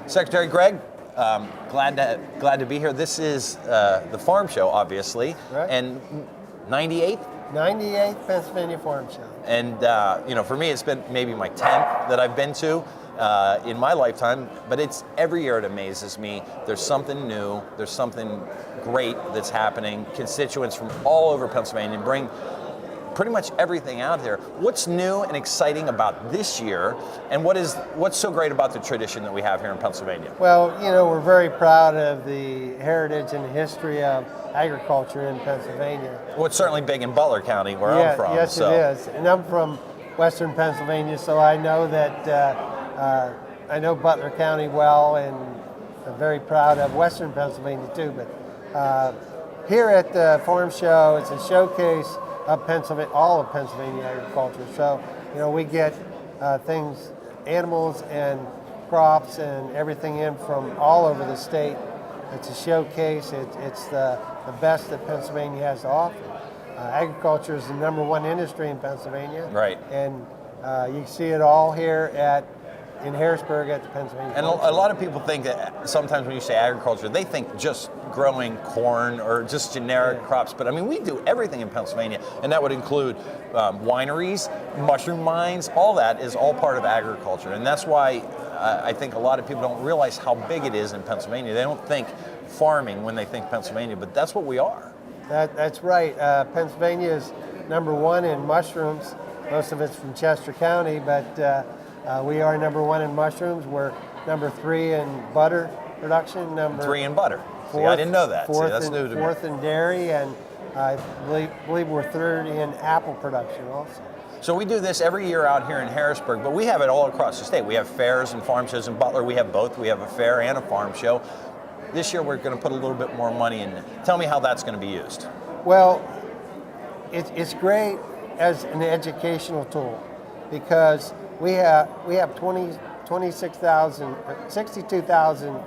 Secretary Greig, glad to be here. This is the farm show, obviously, Right. and 98th. 98th Pennsylvania Farm Show. And for me, it's been maybe my 10th that I've been to in my lifetime. But it's every year it amazes me. There's something new. There's something great that's happening. Constituents from all over Pennsylvania bring pretty much everything out there. What's new and exciting about this year, and what's so great about the tradition that we have here in Pennsylvania? Well, we're very proud of the heritage and history of agriculture in Pennsylvania. Well, it's certainly big in Butler County, where I'm from. Yes, it is. And I'm from Western Pennsylvania, so I know that I know Butler County well, and I'm very proud of Western Pennsylvania too. But here at the Farm Show, it's a showcase of Pennsylvania, all of Pennsylvania agriculture. So, we get things, animals and crops and everything in from all over the state. It's a showcase. It's the best that Pennsylvania has to offer. Agriculture is the #1 industry in Pennsylvania. Right. And you see it all here in Harrisburg at the Pennsylvania And Farm a Show. lot of people think that sometimes when you say agriculture, they think just growing corn or just generic crops. But I mean, we do everything in Pennsylvania, and that would include wineries, mushroom mines. All that is all part of agriculture, and that's why I think a lot of people don't realize how big it is in Pennsylvania. They don't think farming when they think Pennsylvania, but that's what we are. That's right. Pennsylvania is #1 in mushrooms. Most of it's from Chester County, but we are #1 in mushrooms. We're #3 in butter production. 3 in butter. See, I Fourth- didn't know that. See, that's new to me. Fourth in dairy, and I believe we're third in apple production also. So we do this every year out here in Harrisburg, but we have it all across the state. We have fairs and farm shows in Butler. We have both. We have a fair and a farm show. This year we're going to put a little bit more money in it. Tell me how that's going to be used. Well, it's great as an educational tool because we have 62,000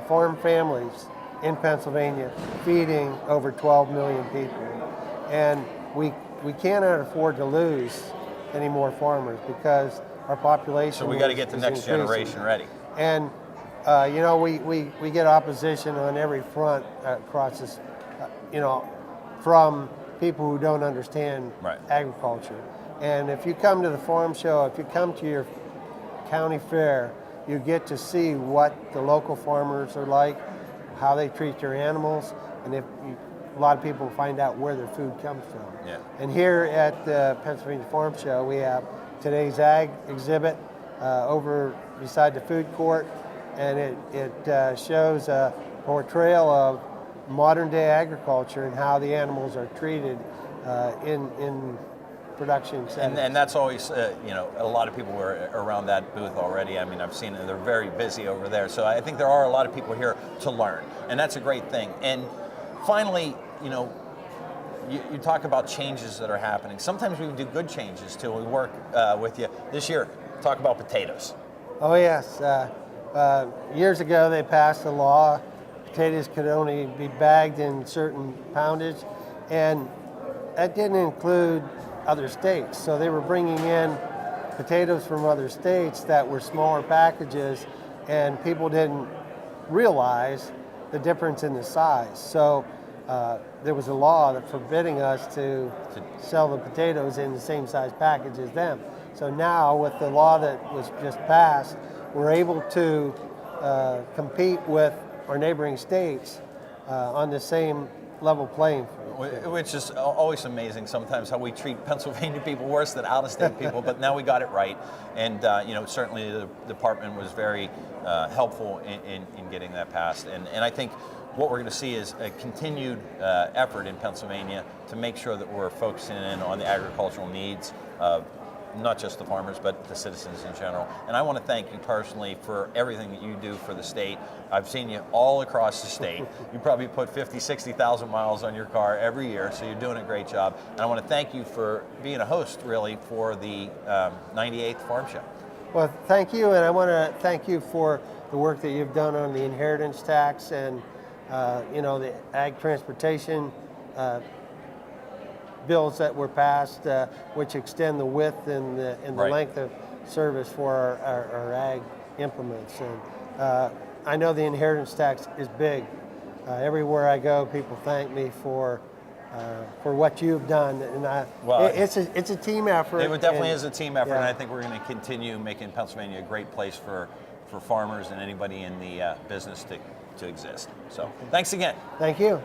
farm families in Pennsylvania feeding over 12 million people. And we cannot afford to lose any more farmers because our population So we got to get the is next increasing. generation ready. And we get opposition on every front across this, from people who don't understand Right. agriculture. And if you come to the farm show, if you come to your county fair, you get to see what the local farmers are like, how they treat their animals, and a lot of people find out where their food comes from. Yeah. And here at the Pennsylvania Farm Show, we have today's ag exhibit over beside the food court, and it shows a portrayal of modern day agriculture and how the animals are treated in production settings. And that's always, a lot of people were around that booth already. I mean, I've seen it. They're very busy over there. So I think there are a lot of people here to learn, and that's a great thing. And finally, you talk about changes that are happening. Sometimes we do good changes too. We work with you. This year, talk about potatoes. Oh yes, years ago they passed a law. Potatoes could only be bagged in certain poundage, and that didn't include other states. So they were bringing in potatoes from other states that were smaller packages, and people didn't realize the difference in the size. So there was a law that forbidding us to sell the potatoes in the same size package as them. So now with the law that was just passed, we're able to compete with our neighboring states on the same level playing field. Which is always amazing sometimes how we treat Pennsylvania people worse than out-of-state people, but now we got it right. And certainly the department was very helpful in getting that passed. And I think what we're going to see is a continued effort in Pennsylvania to make sure that we're focusing in on the agricultural needs of not just the farmers, but the citizens in general. And I want to thank you personally for everything that you do for the state. I've seen you all across the state. You probably put 50, 60,000 miles on your car every year, so you're doing a great job. And I want to thank you for being a host, really, for the 98th Farm Show. Well, thank you, and I want to thank you for the work that you've done on the inheritance tax and the ag transportation bills that were passed, which extend the width and the Right. length of service for our ag implements. And I know the inheritance tax is big. Everywhere I go, people thank me for what you've done, and it's a team effort. It definitely is a team effort, yeah. and I think we're going to continue making Pennsylvania a great place for farmers and anybody in the business to exist. So, thanks again. Thank you.